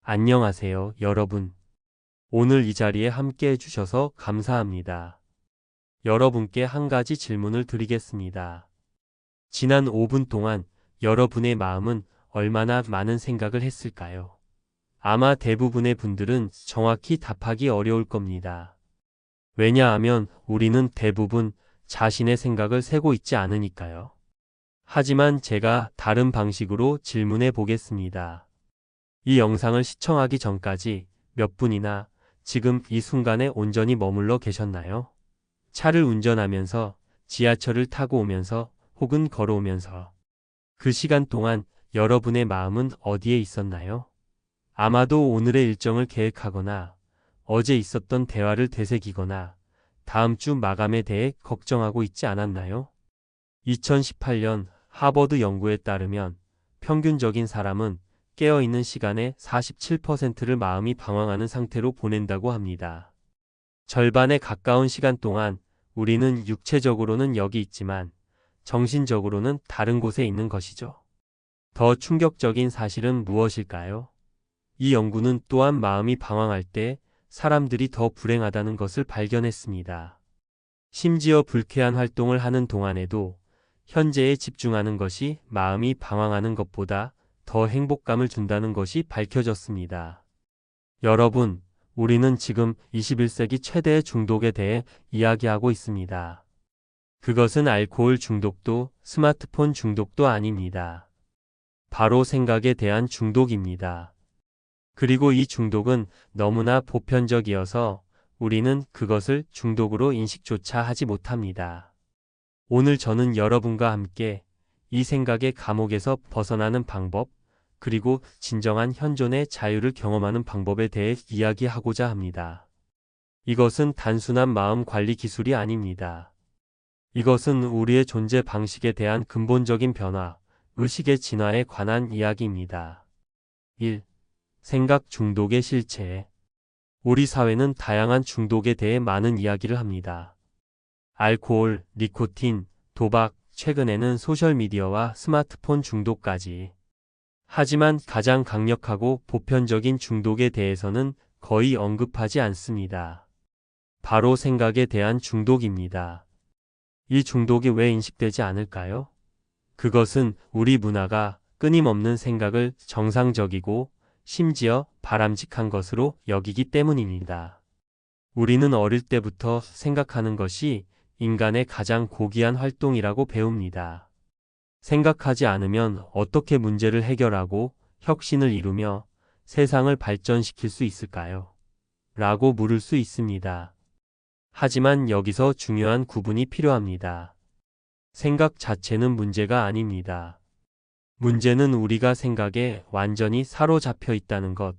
안녕하세요, 여러분. 오늘 이 자리에 함께 해주셔서 감사합니다. 여러분께 한 가지 질문을 드리겠습니다. 지난 5분 동안 여러분의 마음은 얼마나 많은 생각을 했을까요? 아마 대부분의 분들은 정확히 답하기 어려울 겁니다. 왜냐하면 우리는 대부분 자신의 생각을 세고 있지 않으니까요. 하지만 제가 다른 방식으로 질문해 보겠습니다. 이 영상을 시청하기 전까지 몇 분이나 지금 이 순간에 온전히 머물러 계셨나요? 차를 운전하면서, 지하철을 타고 오면서, 혹은 걸어오면서 그 시간 동안 여러분의 마음은 어디에 있었나요? 아마도 오늘의 일정을 계획하거나 어제 있었던 대화를 되새기거나 다음 주 마감에 대해 걱정하고 있지 않았나요? 2018년 하버드 연구에 따르면 평균적인 사람은 깨어있는 시간의 47%를 마음이 방황하는 상태로 보낸다고 합니다. 절반에 가까운 시간 동안 우리는 육체적으로는 여기 있지만 정신적으로는 다른 곳에 있는 것이죠. 더 충격적인 사실은 무엇일까요? 이 연구는 또한 마음이 방황할 때 사람들이 더 불행하다는 것을 발견했습니다. 심지어 불쾌한 활동을 하는 동안에도 현재에 집중하는 것이 마음이 방황하는 것보다 더 행복감을 준다는 것이 밝혀졌습니다. 여러분, 우리는 지금 21세기 최대의 중독에 대해 이야기하고 있습니다. 그것은 알코올 중독도 스마트폰 중독도 아닙니다. 바로 생각에 대한 중독입니다. 그리고 이 중독은 너무나 보편적이어서 우리는 그것을 중독으로 인식조차 하지 못합니다. 오늘 저는 여러분과 함께 이 생각의 감옥에서 벗어나는 방법, 그리고 진정한 현존의 자유를 경험하는 방법에 대해 이야기하고자 합니다. 이것은 단순한 마음 관리 기술이 아닙니다. 이것은 우리의 존재 방식에 대한 근본적인 변화, 의식의 진화에 관한 이야기입니다. 1. 생각 중독의 실체. 우리 사회는 다양한 중독에 대해 많은 이야기를 합니다. 알코올, 니코틴, 도박, 최근에는 소셜미디어와 스마트폰 중독까지. 하지만 가장 강력하고 보편적인 중독에 대해서는 거의 언급하지 않습니다. 바로 생각에 대한 중독입니다. 이 중독이 왜 인식되지 않을까요? 그것은 우리 문화가 끊임없는 생각을 정상적이고 심지어 바람직한 것으로 여기기 때문입니다. 우리는 어릴 때부터 생각하는 것이 인간의 가장 고귀한 활동이라고 배웁니다. 생각하지 않으면 어떻게 문제를 해결하고 혁신을 이루며 세상을 발전시킬 수 있을까요? 라고 물을 수 있습니다. 하지만 여기서 중요한 구분이 필요합니다. 생각 자체는 문제가 아닙니다. 문제는 우리가 생각에 완전히 사로잡혀 있다는 것,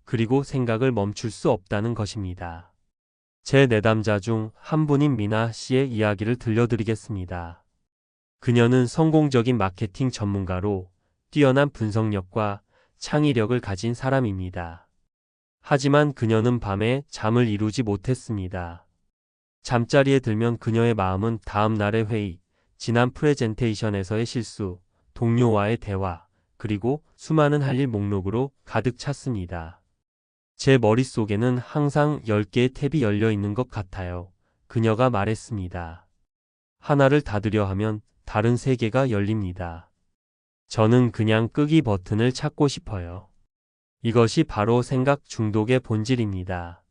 그리고 생각을 멈출 수 없다는 것입니다. 제 내담자 중 한 분인 미나 씨의 이야기를 들려드리겠습니다. 그녀는 성공적인 마케팅 전문가로 뛰어난 분석력과 창의력을 가진 사람입니다. 하지만 그녀는 밤에 잠을 이루지 못했습니다. 잠자리에 들면 그녀의 마음은 다음 날의 회의, 지난 프레젠테이션에서의 실수, 동료와의 대화, 그리고 수많은 할 일 목록으로 가득 찼습니다. 제 머릿속에는 항상 10개의 탭이 열려 있는 것 같아요. 그녀가 말했습니다. 하나를 닫으려 하면 다른 3개가 열립니다. 저는 그냥 끄기 버튼을 찾고 싶어요. 이것이 바로 생각 중독의 본질입니다.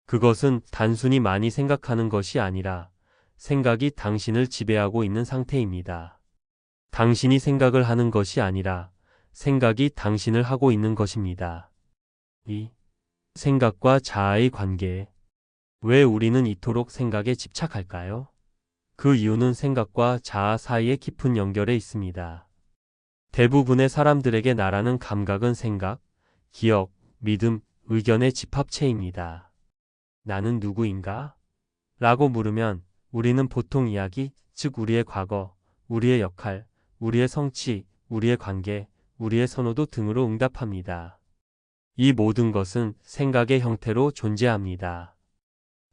그것은 단순히 많이 생각하는 것이 아니라 생각이 당신을 지배하고 있는 상태입니다. 당신이 생각을 하는 것이 아니라 생각이 당신을 하고 있는 것입니다. 2. 생각과 자아의 관계. 왜 우리는 이토록 생각에 집착할까요? 그 이유는 생각과 자아 사이에 깊은 연결에 있습니다. 대부분의 사람들에게 나라는 감각은 생각, 기억, 믿음, 의견의 집합체입니다. 나는 누구인가? 라고 물으면 우리는 보통 이야기, 즉 우리의 과거, 우리의 역할, 우리의 성취, 우리의 관계, 우리의 선호도 등으로 응답합니다. 이 모든 것은 생각의 형태로 존재합니다.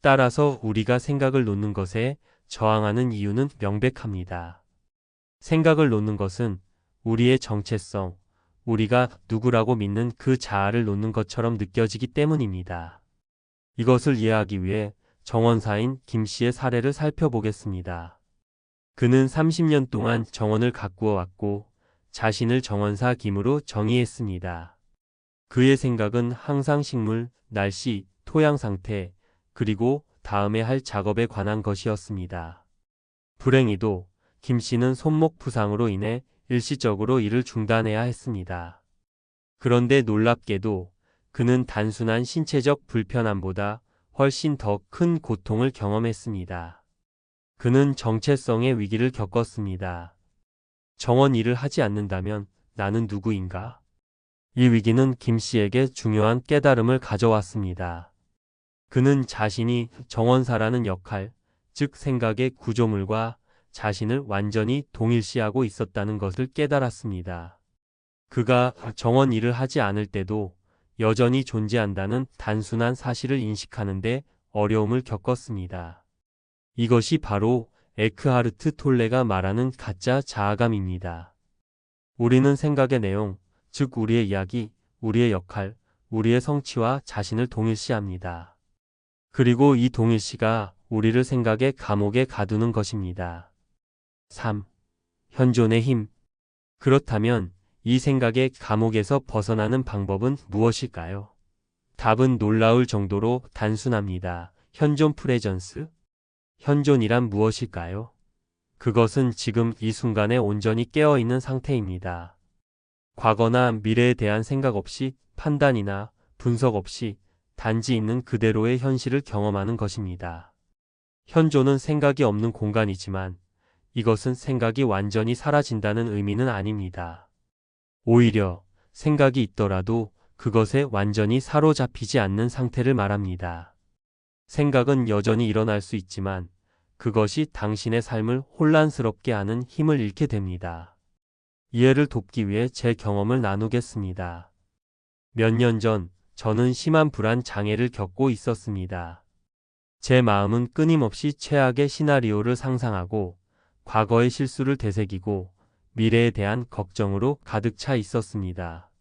따라서 우리가 생각을 놓는 것에 저항하는 이유는 명백합니다. 생각을 놓는 것은 우리의 정체성, 우리가 누구라고 믿는 그 자아를 놓는 것처럼 느껴지기 때문입니다. 이것을 이해하기 위해 정원사인 김 씨의 사례를 살펴보겠습니다. 그는 30년 동안 정원을 가꾸어 왔고 자신을 정원사 김으로 정의했습니다. 그의 생각은 항상 식물, 날씨, 토양 상태, 그리고 다음에 할 작업에 관한 것이었습니다. 불행히도 김 씨는 손목 부상으로 인해 일시적으로 일을 중단해야 했습니다. 그런데 놀랍게도 그는 단순한 신체적 불편함보다 훨씬 더 큰 고통을 경험했습니다. 그는 정체성의 위기를 겪었습니다. 정원 일을 하지 않는다면 나는 누구인가? 이 위기는 김 씨에게 중요한 깨달음을 가져왔습니다. 그는 자신이 정원사라는 역할, 즉 생각의 구조물과 자신을 완전히 동일시하고 있었다는 것을 깨달았습니다. 그가 정원 일을 하지 않을 때도 여전히 존재한다는 단순한 사실을 인식하는데 어려움을 겪었습니다. 이것이 바로 에크하르트 톨레가 말하는 가짜 자아감입니다. 우리는 생각의 내용, 즉 우리의 이야기, 우리의 역할, 우리의 성취와 자신을 동일시합니다. 그리고 이 동일시가 우리를 생각의 감옥에 가두는 것입니다. 3. 현존의 힘. 그렇다면 이 생각의 감옥에서 벗어나는 방법은 무엇일까요? 답은 놀라울 정도로 단순합니다. 현존 프레전스? 현존이란 무엇일까요? 그것은 지금 이 순간에 온전히 깨어있는 상태입니다. 과거나 미래에 대한 생각 없이 판단이나 분석 없이 단지 있는 그대로의 현실을 경험하는 것입니다. 현존은 생각이 없는 공간이지만 이것은 생각이 완전히 사라진다는 의미는 아닙니다. 오히려 생각이 있더라도 그것에 완전히 사로잡히지 않는 상태를 말합니다. 생각은 여전히 일어날 수 있지만 그것이 당신의 삶을 혼란스럽게 하는 힘을 잃게 됩니다. 이해를 돕기 위해 제 경험을 나누겠습니다. 몇 년 전 저는 심한 불안 장애를 겪고 있었습니다. 제 마음은 끊임없이 최악의 시나리오를 상상하고 과거의 실수를 되새기고 미래에 대한 걱정으로 가득 차 있었습니다.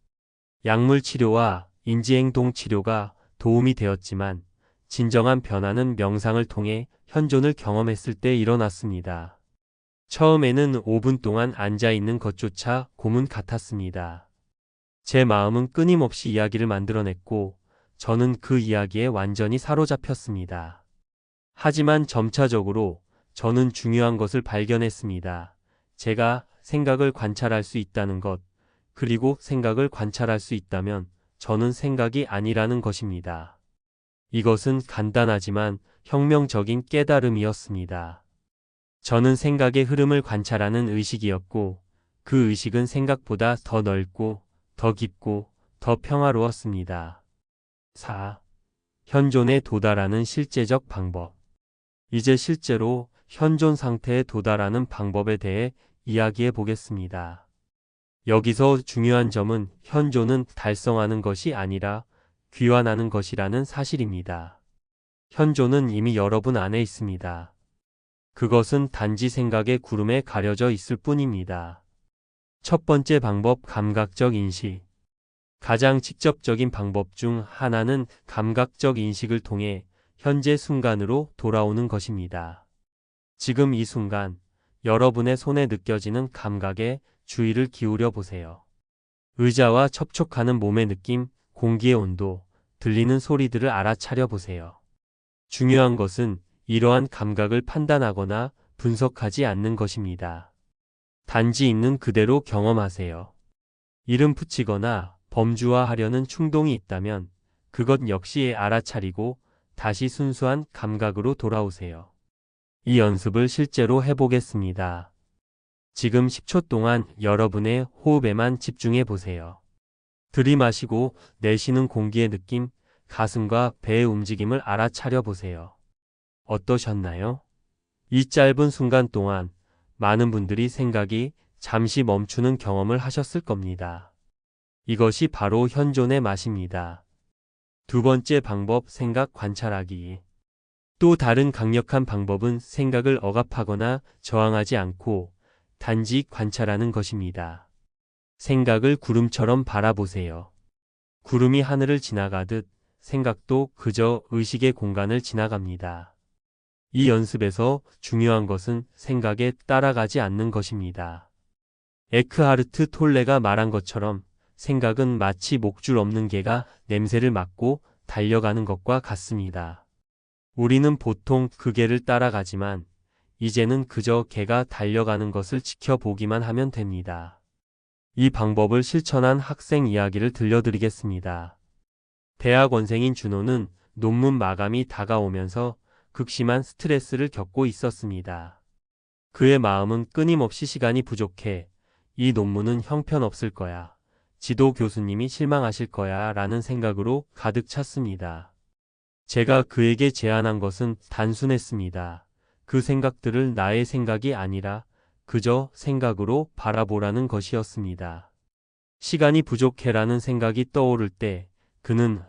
약물 치료와 인지행동 치료가 도움이 되었지만 진정한 변화는 명상을 통해 현존을 경험했을 때 일어났습니다. 처음에는 5분 동안 앉아 있는 것조차 고문 같았습니다. 제 마음은 끊임없이 이야기를 만들어냈고 저는 그 이야기에 완전히 사로잡혔습니다. 하지만 점차적으로 저는 중요한 것을 발견했습니다. 제가 생각을 관찰할 수 있다는 것, 그리고 생각을 관찰할 수 있다면 저는 생각이 아니라는 것입니다. 이것은 간단하지만 혁명적인 깨달음이었습니다. 저는 생각의 흐름을 관찰하는 의식이었고 그 의식은 생각보다 더 넓고 더 깊고 더 평화로웠습니다. 4. 현존에 도달하는 실제적 방법. 이제 실제로 현존 상태에 도달하는 방법에 대해 이야기해 보겠습니다. 여기서 중요한 점은 현존은 달성하는 것이 아니라 귀환하는 것이라는 사실입니다. 현존은 이미 여러분 안에 있습니다. 그것은 단지 생각의 구름에 가려져 있을 뿐입니다. 첫 번째 방법, 감각적 인식. 가장 직접적인 방법 중 하나는 감각적 인식을 통해 현재 순간으로 돌아오는 것입니다. 지금 이 순간 여러분의 손에 느껴지는 감각에 주의를 기울여 보세요. 의자와 접촉하는 몸의 느낌, 공기의 온도, 들리는 소리들을 알아차려 보세요. 중요한 것은 이러한 감각을 판단하거나 분석하지 않는 것입니다. 단지 있는 그대로 경험하세요. 이름 붙이거나 범주화하려는 충동이 있다면 그것 역시 알아차리고 다시 순수한 감각으로 돌아오세요. 이 연습을 실제로 해보겠습니다. 지금 10초 동안 여러분의 호흡에만 집중해 보세요. 들이마시고 내쉬는 공기의 느낌, 가슴과 배의 움직임을 알아차려 보세요. 어떠셨나요? 이 짧은 순간 동안 많은 분들이 생각이 잠시 멈추는 경험을 하셨을 겁니다. 이것이 바로 현존의 맛입니다. 두 번째 방법, 생각 관찰하기. 또 다른 강력한 방법은 생각을 억압하거나 저항하지 않고 단지 관찰하는 것입니다. 생각을 구름처럼 바라보세요. 구름이 하늘을 지나가듯 생각도 그저 의식의 공간을 지나갑니다. 이 연습에서 중요한 것은 생각에 따라가지 않는 것입니다. 에크하르트 톨레가 말한 것처럼 생각은 마치 목줄 없는 개가 냄새를 맡고 달려가는 것과 같습니다. 우리는 보통 그 개를 따라가지만 이제는 그저 개가 달려가는 것을 지켜보기만 하면 됩니다. 이 방법을 실천한 학생 이야기를 들려드리겠습니다. 대학원생인 준호는 논문 마감이 다가오면서 극심한 스트레스를 겪고 있었습니다. 그의 마음은 끊임없이 시간이 부족해. 이 논문은 형편없을 거야. 지도 교수님이 실망하실 거야 라는 생각으로 가득 찼습니다. 제가 그에게 제안한 것은 단순했습니다. 그 생각들을 나의 생각이 아니라 그저 생각으로 바라보라는 것이었습니다. 시간이 부족해라는 생각이 떠오를 때 그는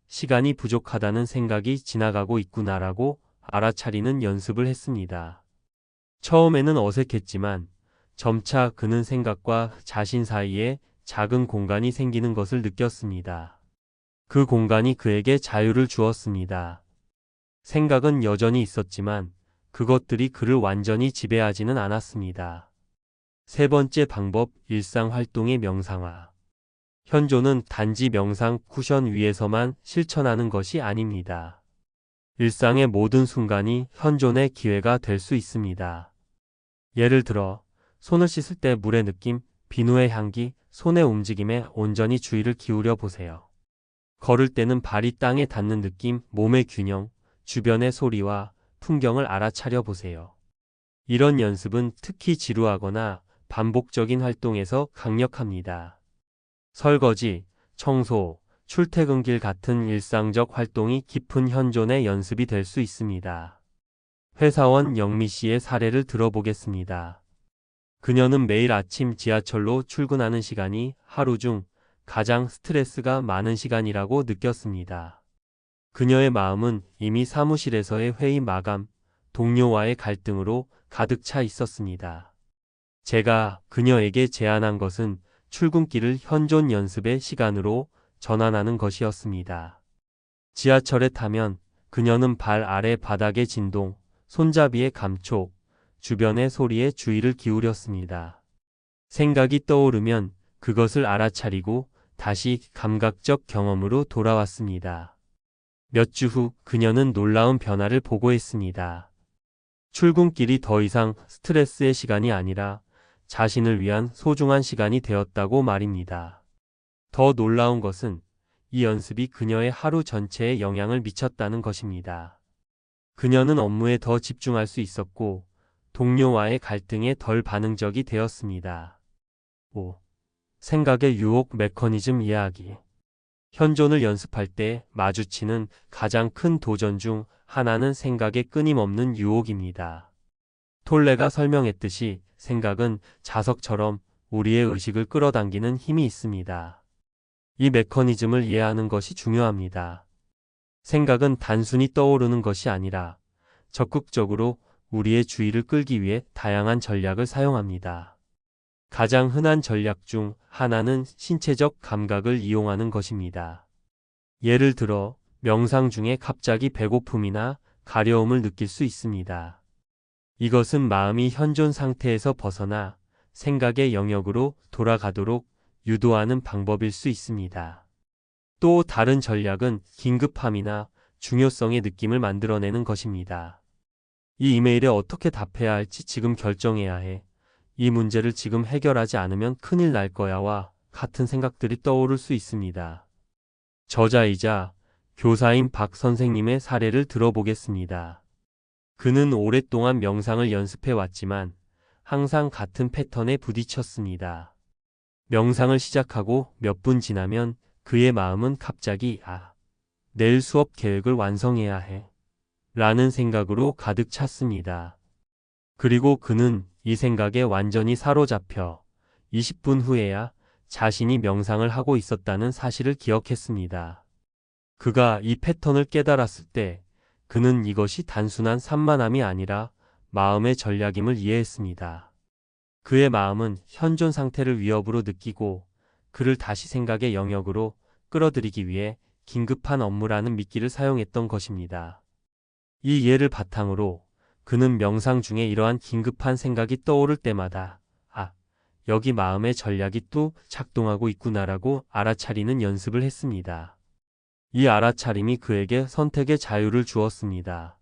시간이 부족하다는 생각이 지나가고 있구나라고 알아차리는 연습을 했습니다. 처음에는 어색했지만 점차 그는 생각과 자신 사이에 작은 공간이 생기는 것을 느꼈습니다. 그 공간이 그에게 자유를 주었습니다. 생각은 여전히 있었지만 그것들이 그를 완전히 지배하지는 않았습니다. 세 번째 방법, 일상 활동의 명상화. 현조는 단지 명상 쿠션 위에서만 실천하는 것이 아닙니다. 일상의 모든 순간이 현존의 기회가 될 수 있습니다. 예를 들어 손을 씻을 때 물의 느낌, 비누의 향기, 손의 움직임에 온전히 주의를 기울여 보세요. 걸을 때는 발이 땅에 닿는 느낌, 몸의 균형, 주변의 소리와 풍경을 알아차려 보세요. 이런 연습은 특히 지루하거나 반복적인 활동에서 강력합니다. 설거지, 청소, 출퇴근길 같은 일상적 활동이 깊은 현존의 연습이 될 수 있습니다. 회사원 영미 씨의 사례를 들어보겠습니다. 그녀는 매일 아침 지하철로 출근하는 시간이 하루 중 가장 스트레스가 많은 시간이라고 느꼈습니다. 그녀의 마음은 이미 사무실에서의 회의 마감, 동료와의 갈등으로 가득 차 있었습니다. 제가 그녀에게 제안한 것은 출근길을 현존 연습의 시간으로 전환하는 것이었습니다. 지하철에 타면 그녀는 발 아래 바닥의 진동, 손잡이의 감촉, 주변의 소리에 주의를 기울였습니다. 생각이 떠오르면 그것을 알아차리고 다시 감각적 경험으로 돌아왔습니다. 몇 주 후 그녀는 놀라운 변화를 보고했습니다. 출근길이 더 이상 스트레스의 시간이 아니라 자신을 위한 소중한 시간이 되었다고 말입니다. 더 놀라운 것은 이 연습이 그녀의 하루 전체에 영향을 미쳤다는 것입니다. 그녀는 업무에 더 집중할 수 있었고 동료와의 갈등에 덜 반응적이 되었습니다. 5. 생각의 유혹 메커니즘 이야기. 현존을 연습할 때 마주치는 가장 큰 도전 중 하나는 생각의 끊임없는 유혹입니다. 톨레가 설명했듯이 생각은 자석처럼 우리의 의식을 끌어당기는 힘이 있습니다. 이 메커니즘을 이해하는 것이 중요합니다. 생각은 단순히 떠오르는 것이 아니라 적극적으로 우리의 주의를 끌기 위해 다양한 전략을 사용합니다. 가장 흔한 전략 중 하나는 신체적 감각을 이용하는 것입니다. 예를 들어 명상 중에 갑자기 배고픔이나 가려움을 느낄 수 있습니다. 이것은 마음이 현존 상태에서 벗어나 생각의 영역으로 돌아가도록 유도하는 방법일 수 있습니다. 또 다른 전략은 긴급함이나 중요성의 느낌을 만들어내는 것입니다. 이 이메일에 어떻게 답해야 할지 지금 결정해야 해. 이 문제를 지금 해결하지 않으면 큰일 날 거야와 같은 생각들이 떠오를 수 있습니다. 저자이자 교사인 박 선생님의 사례를 들어보겠습니다. 그는 오랫동안 명상을 연습해 왔지만 항상 같은 패턴에 부딪혔습니다. 명상을 시작하고 몇 분 지나면 그의 마음은 갑자기 내일 수업 계획을 완성해야 해 라는 생각으로 가득 찼습니다. 그리고 그는 이 생각에 완전히 사로잡혀 20분 후에야 자신이 명상을 하고 있었다는 사실을 기억했습니다. 그가 이 패턴을 깨달았을 때 그는 이것이 단순한 산만함이 아니라 마음의 전략임을 이해했습니다. 그의 마음은 현존 상태를 위협으로 느끼고 그를 다시 생각의 영역으로 끌어들이기 위해 긴급한 업무라는 미끼를 사용했던 것입니다. 이 예를 바탕으로 그는 명상 중에 이러한 긴급한 생각이 떠오를 때마다 여기 마음의 전략이 또 작동하고 있구나라고 알아차리는 연습을 했습니다. 이 알아차림이 그에게 선택의 자유를 주었습니다.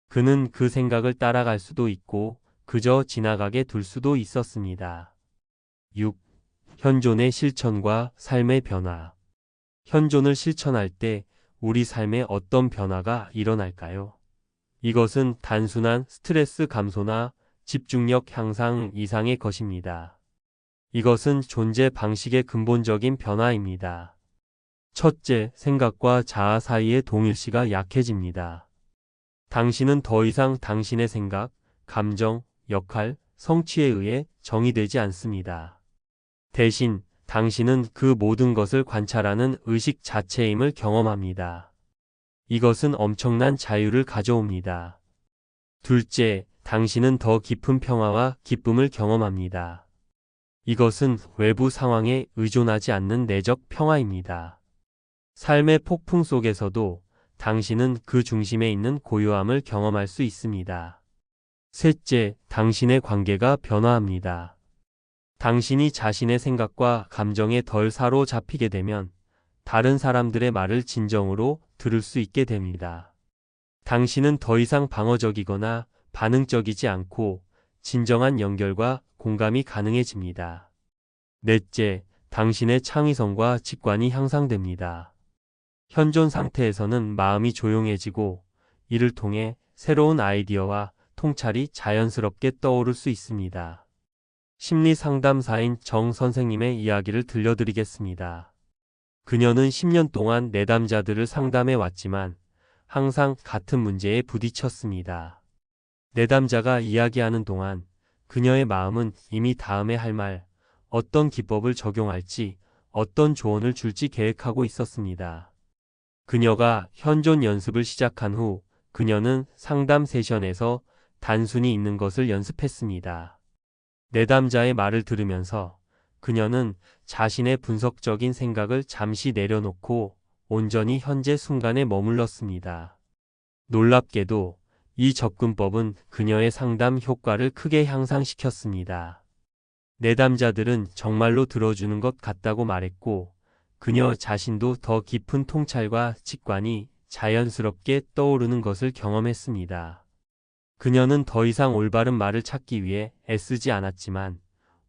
그는 그 생각을 따라갈 수도 있고 그저 지나가게 둘 수도 있었습니다. 6. 현존의 실천과 삶의 변화. 현존을 실천할 때 우리 삶에 어떤 변화가 일어날까요? 이것은 단순한 스트레스 감소나 집중력 향상 이상의 것입니다. 이것은 존재 방식의 근본적인 변화입니다. 첫째, 생각과 자아 사이의 동일시가 약해집니다. 당신은 더 이상 당신의 생각, 감정, 역할, 성취에 의해 정의되지 않습니다. 대신 당신은 그 모든 것을 관찰하는 의식 자체임을 경험합니다. 이것은 엄청난 자유를 가져옵니다. 둘째, 당신은 더 깊은 평화와 기쁨을 경험합니다. 이것은 외부 상황에 의존하지 않는 내적 평화입니다. 삶의 폭풍 속에서도 당신은 그 중심에 있는 고요함을 경험할 수 있습니다. 셋째, 당신의 관계가 변화합니다. 당신이 자신의 생각과 감정에 덜 사로잡히게 되면 다른 사람들의 말을 진정으로 들을 수 있게 됩니다. 당신은 더 이상 방어적이거나 반응적이지 않고 진정한 연결과 공감이 가능해집니다. 넷째, 당신의 창의성과 직관이 향상됩니다. 현존 상태에서는 마음이 조용해지고 이를 통해 새로운 아이디어와 통찰이 자연스럽게 떠오를 수 있습니다. 심리 상담사인 정 선생님의 이야기를 들려드리겠습니다. 그녀는 10년 동안 내담자들을 상담해 왔지만 항상 같은 문제에 부딪혔습니다. 내담자가 이야기하는 동안 그녀의 마음은 이미 다음에 할 말, 어떤 기법을 적용할지, 어떤 조언을 줄지 계획하고 있었습니다. 그녀가 현존 연습을 시작한 후 그녀는 상담 세션에서 단순히 있는 것을 연습했습니다. 내담자의 말을 들으면서 그녀는 자신의 분석적인 생각을 잠시 내려놓고 온전히 현재 순간에 머물렀습니다. 놀랍게도 이 접근법은 그녀의 상담 효과를 크게 향상시켰습니다. 내담자들은 정말로 들어주는 것 같다고 말했고 그녀 자신도 더 깊은 통찰과 직관이 자연스럽게 떠오르는 것을 경험했습니다. 그녀는 더 이상 올바른 말을 찾기 위해 애쓰지 않았지만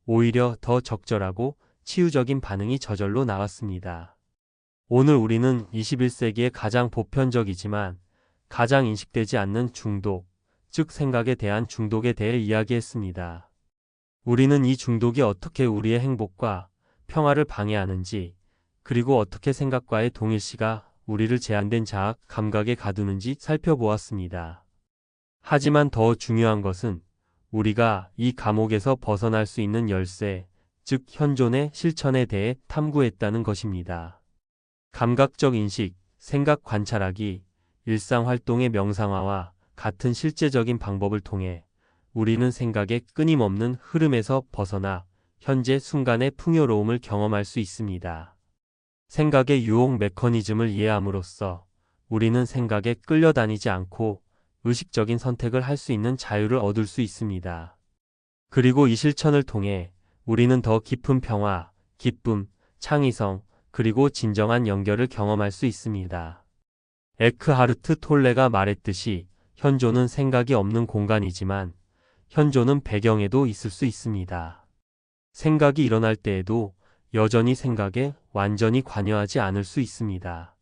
오히려 더 적절하고 치유적인 반응이 저절로 나왔습니다. 오늘 우리는 21세기의 가장 보편적이지만 가장 인식되지 않는 중독, 즉 생각에 대한 중독에 대해 이야기했습니다. 우리는 이 중독이 어떻게 우리의 행복과 평화를 방해하는지, 그리고 어떻게 생각과의 동일시가 우리를 제한된 자학, 감각에 가두는지 살펴보았습니다. 하지만 더 중요한 것은 우리가 이 감옥에서 벗어날 수 있는 열쇠, 즉 현존의 실천에 대해 탐구했다는 것입니다. 감각적 인식, 생각 관찰하기, 일상 활동의 명상화와 같은 실제적인 방법을 통해 우리는 생각의 끊임없는 흐름에서 벗어나 현재 순간의 풍요로움을 경험할 수 있습니다. 생각의 유혹 메커니즘을 이해함으로써 우리는 생각에 끌려다니지 않고 의식적인 선택을 할 수 있는 자유를 얻을 수 있습니다. 그리고 이 실천을 통해 우리는 더 깊은 평화, 기쁨, 창의성, 그리고 진정한 연결을 경험할 수 있습니다. 에크하르트 톨레가 말했듯이 현존은 생각이 없는 공간이지만 현존은 배경에도 있을 수 있습니다. 생각이 일어날 때에도 여전히 생각에 완전히 관여하지 않을 수 있습니다.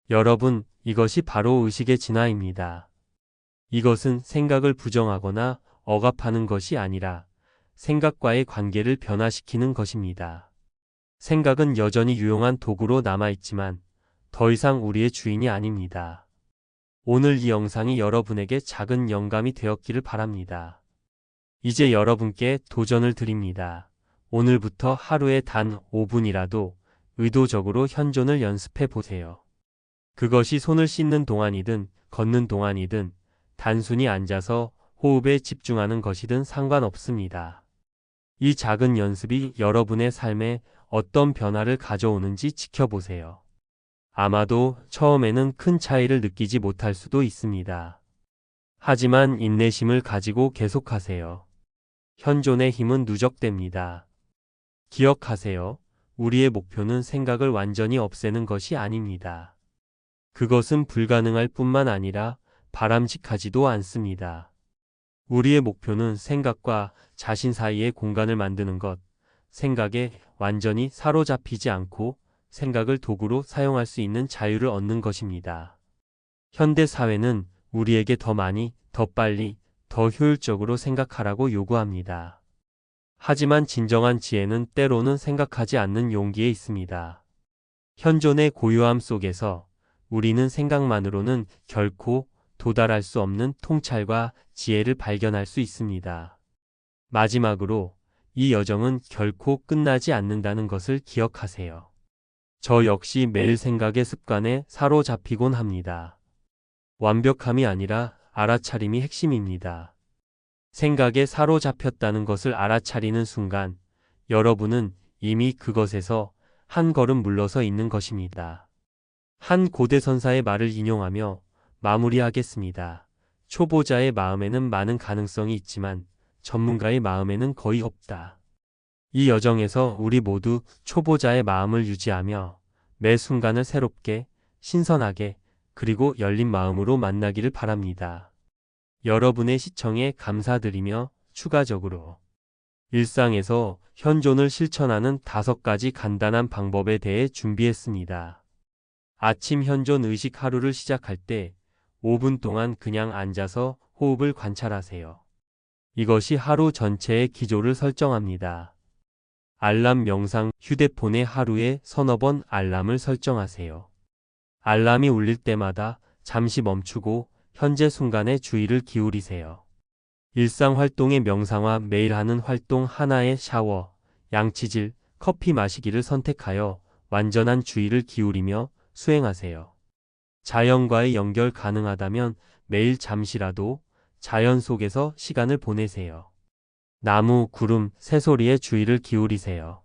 여러분, 이것이 바로 의식의 진화입니다. 이것은 생각을 부정하거나 억압하는 것이 아니라 생각과의 관계를 변화시키는 것입니다. 생각은 여전히 유용한 도구로 남아있지만 더 이상 우리의 주인이 아닙니다. 오늘 이 영상이 여러분에게 작은 영감이 되었기를 바랍니다. 이제 여러분께 도전을 드립니다. 오늘부터 하루에 단 5분이라도 의도적으로 현존을 연습해 보세요. 그것이 손을 씻는 동안이든 걷는 동안이든 단순히 앉아서 호흡에 집중하는 것이든 상관없습니다. 이 작은 연습이 여러분의 삶에 어떤 변화를 가져오는지 지켜보세요. 아마도 처음에는 큰 차이를 느끼지 못할 수도 있습니다. 하지만 인내심을 가지고 계속하세요. 현존의 힘은 누적됩니다. 기억하세요. 우리의 목표는 생각을 완전히 없애는 것이 아닙니다. 그것은 불가능할 뿐만 아니라 바람직하지도 않습니다. 우리의 목표는 생각과 자신 사이의 공간을 만드는 것, 생각에 완전히 사로잡히지 않고 생각을 도구로 사용할 수 있는 자유를 얻는 것입니다. 현대 사회는 우리에게 더 많이, 더 빨리, 더 효율적으로 생각하라고 요구합니다. 하지만 진정한 지혜는 때로는 생각하지 않는 용기에 있습니다. 현존의 고요함 속에서 우리는 생각만으로는 결코 도달할 수 없는 통찰과 지혜를 발견할 수 있습니다. 마지막으로 이 여정은 결코 끝나지 않는다는 것을 기억하세요. 저 역시 매일 생각의 습관에 사로잡히곤 합니다. 완벽함이 아니라 알아차림이 핵심입니다. 생각에 사로잡혔다는 것을 알아차리는 순간 여러분은 이미 그것에서 한 걸음 물러서 있는 것입니다. 한 고대 선사의 말을 인용하며 마무리하겠습니다. 초보자의 마음에는 많은 가능성이 있지만 전문가의 마음에는 거의 없다. 이 여정에서 우리 모두 초보자의 마음을 유지하며 매 순간을 새롭게, 신선하게, 그리고 열린 마음으로 만나기를 바랍니다. 여러분의 시청에 감사드리며 추가적으로 일상에서 현존을 실천하는 5가지 간단한 방법에 대해 준비했습니다. 아침 현존 의식 하루를 시작할 때 5분 동안 그냥 앉아서 호흡을 관찰하세요. 이것이 하루 전체의 기조를 설정합니다. 알람 명상 휴대폰에 하루에 서너 번 알람을 설정하세요. 알람이 울릴 때마다 잠시 멈추고 현재 순간에 주의를 기울이세요. 일상 활동의 명상화 매일 하는 활동 하나의 샤워, 양치질, 커피 마시기를 선택하여 완전한 주의를 기울이며 수행하세요. 자연과의 연결 가능하다면 매일 잠시라도 자연 속에서 시간을 보내세요. 나무, 구름, 새소리에 주의를 기울이세요.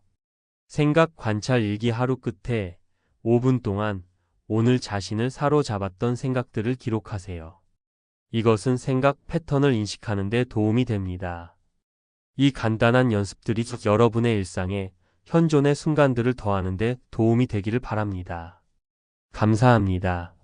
생각 관찰 일기 하루 끝에 5분 동안 오늘 자신을 사로잡았던 생각들을 기록하세요. 이것은 생각 패턴을 인식하는 데 도움이 됩니다. 이 간단한 연습들이 여러분의 일상에 현존의 순간들을 더하는 데 도움이 되기를 바랍니다. 감사합니다.